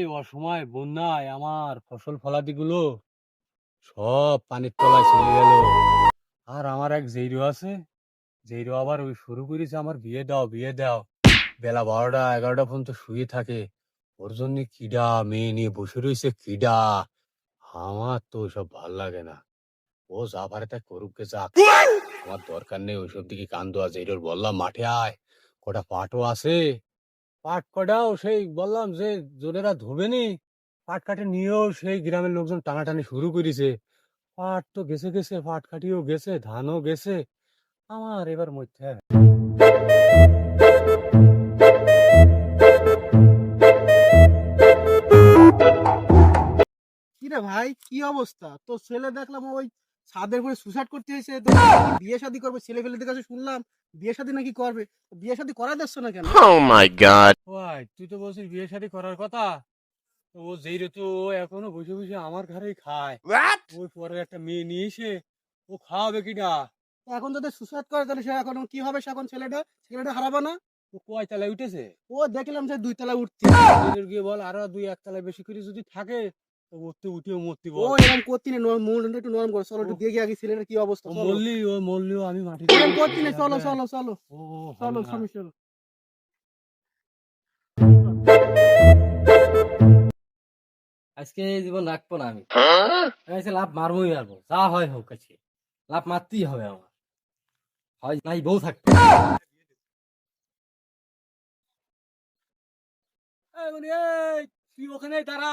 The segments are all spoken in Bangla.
এই অসময় বন্যায় আমার ফসল ফলাদি গুলো সব পানির তলায় চলে গেল। আর আমার এক জেইরো আছে, জেইরো আবার ওই শুরু করেছে আমার বিয়ে দাও বিয়ে দাও। বেলা 12টা 11টা পর্যন্ত শুয়ে থাকে। ওর জন্য কিডা মেয়ে নিয়ে বসে রয়েছে কিডা। আমার তো ওইসব ভাল লাগে না। ও যা পারে তাই করুক গে যাক, আমার দরকার নেই ওইসব দিকে কান দেওয়া। জেইরোর বললাম মাঠে আয়, কটা পাটও আছে, পাট কটাও সেই বললাম যে জোরেরা ধোবেনি, পাট কাটে নিয়েও সেই গ্রামের লোকজন টানাটানি শুরু করেছে। পাট তো গেছে গেছে, পাট কাটিও গেছে, ধানও গেছে। আমার এবার মধ্যে কি রে ভাই, কি অবস্থা? তো ছেলে দেখলাম ওই ছাদের উপরে সুসাইড করতে হয়েছে, তো বিয়ে শাদী করবে ছেলে ফেলে কাছে শুনলাম, বিয়ে শাদী নাকি করবে। তো বিয়ে শাদী করা দিচ্ছ না কেন? Oh my god. ভাই তুই তো বলছিস বিয়ে শাদী করার কথা। তো ও যেই রে তো ও এখনো বসে বসে আমার ঘরেই খায়। What? ওই পরের একটা মেয়ে নিয়ে এসে ও খাওয়াবে কিনা। তো এখন যদি সুসাইড করে তাহলে সে এখন কি হবে? সে এখন ছেলেটা হারাবে না? ও কয় তলায় উঠেছে? ও দেখলাম যে 2 তলা উঠছে। ওদের গিয়ে বল আরো 2-1 তলায় বেশি করে যদি থাকে তো উঠতে উঠেও মরতে ও বল। এরকম করতি না, মুন্ডটা একটু নরম করো, চলো একটু দেখি আগে ছেলেটার কি অবস্থা। ও চলো মরলিও আমি মাটি এরকম করতি না, চলো চলো চলো ও চলো হবে না। স্বামী চলো। আজকে এই জীবন রাখবো না আমি। Huh? আমি আজকে লাভ মারবোই মারবো, যা হয় হোক। আজকে লাভ মারতেই হবে আমার, হয় নাই বউ থাকবে। এই মানে এই, তুই ওখানে দাঁড়া,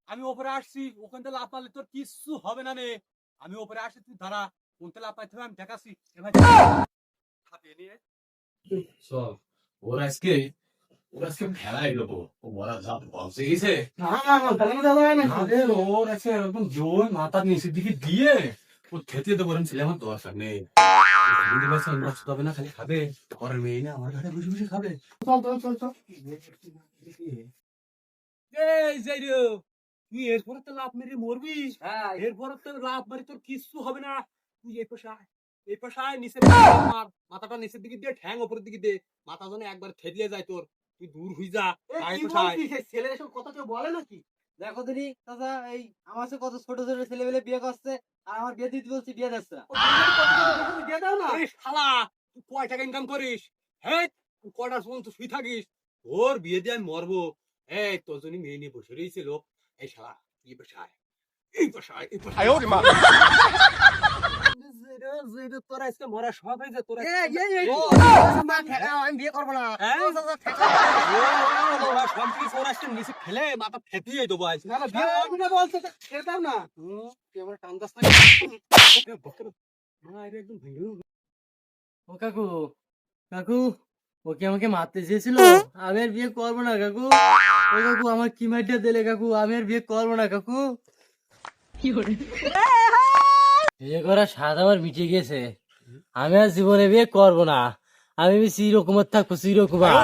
আমি ওপরে আসছি। ওখান থেকে লাফ মারলে তোর কিচ্ছু হবে না নে। আমি ওপরে আসছি, তুই দাঁড়া। কোন থেকে লাফ মারতে হবে আমি দেখাচ্ছি। এ ভাই হাতে নিয়ে চল। ওর আজকে ফেলাই দেবো। ও বলা যা বলছে গেছে। না না না, দাঁড়ানো যাবে না। আরে ওর আছে এরকম জোর মাথার নিচের দিকে দিয়ে ও খেতে দেবো। আমি ছেলে আমার দরকার নেই। হবে না, খালি খাবে। ঘরের মেয়ে না আমার ঘরে বসে বসে খাবে। চল চল চল চল। এই যাইরো, তুই এরপরে তো লাভ মেরে মরবি। এরপরে তো লাভ মারি তোর কিচ্ছু হবে না। তুই এই পাশায় নিচে মার, মাথাটা নিচের দিকে দিয়ে ঠ্যাং উপরের দিকে দে। মাথা যেন একবার থেদিয়ে যায় তোর। তুই দূর হয়ে যা। এই কি বলছিস? এই ছেলে এসব কথা কেউ বলে নাকি? দেখো দিদি চাচা, এই আমার সাথে কত ছোট ছোট ছেলে পেলে বিয়ে করছে, আর আমার বিয়ে দিতে বলছি, বিয়ে দিচ্ছে না। ও বিয়ের কথা তুমি দিয়ে দাও না। এই শালা, তুই কয় টাকা ইনকাম করিস? হ্যাঁ, তুই কয়টার সময় তুই শুই থাকিস? তোর বিয়ে দিয়ে আমি মরবো। এই তোর জন্য মেয়ে নিয়ে বসে রয়েছিল। এই শালা, এই পাশায় এই পাশায় এই পাশায়। তোরা আজকে মরার শখ হয়েছে তোরা। এই ও, না, ঠেকাও, আমি বিয়ে করবো না। হ্যাঁ? ও চাচা, ঠেকাও। ওরা সব কিছু ওরা আজকে নিচে ফেলে মাথা ফেটিয়ে দেবো আজ। না না, বিয়ে করবি না বলছে তো ছেড়ে দাও না। তুই আমার টান দাস না। একদম ভেঙে দেবো। ও কাকু, কাকু, ওকে আমাকে মারতে চেয়েছিল। আমি আর বিয়ে করবো না কাকু। ও কাকু, আমার কি মাইটা দিলে কাকু, আমি আর বিয়ে করবো না কাকু। বিয়ে করার স্বাদ আমার মিটে গেছে, আমি আর জীবনে বিয়ে করবো না। আমি চিরকুমার থাকবো, চিরকুমার।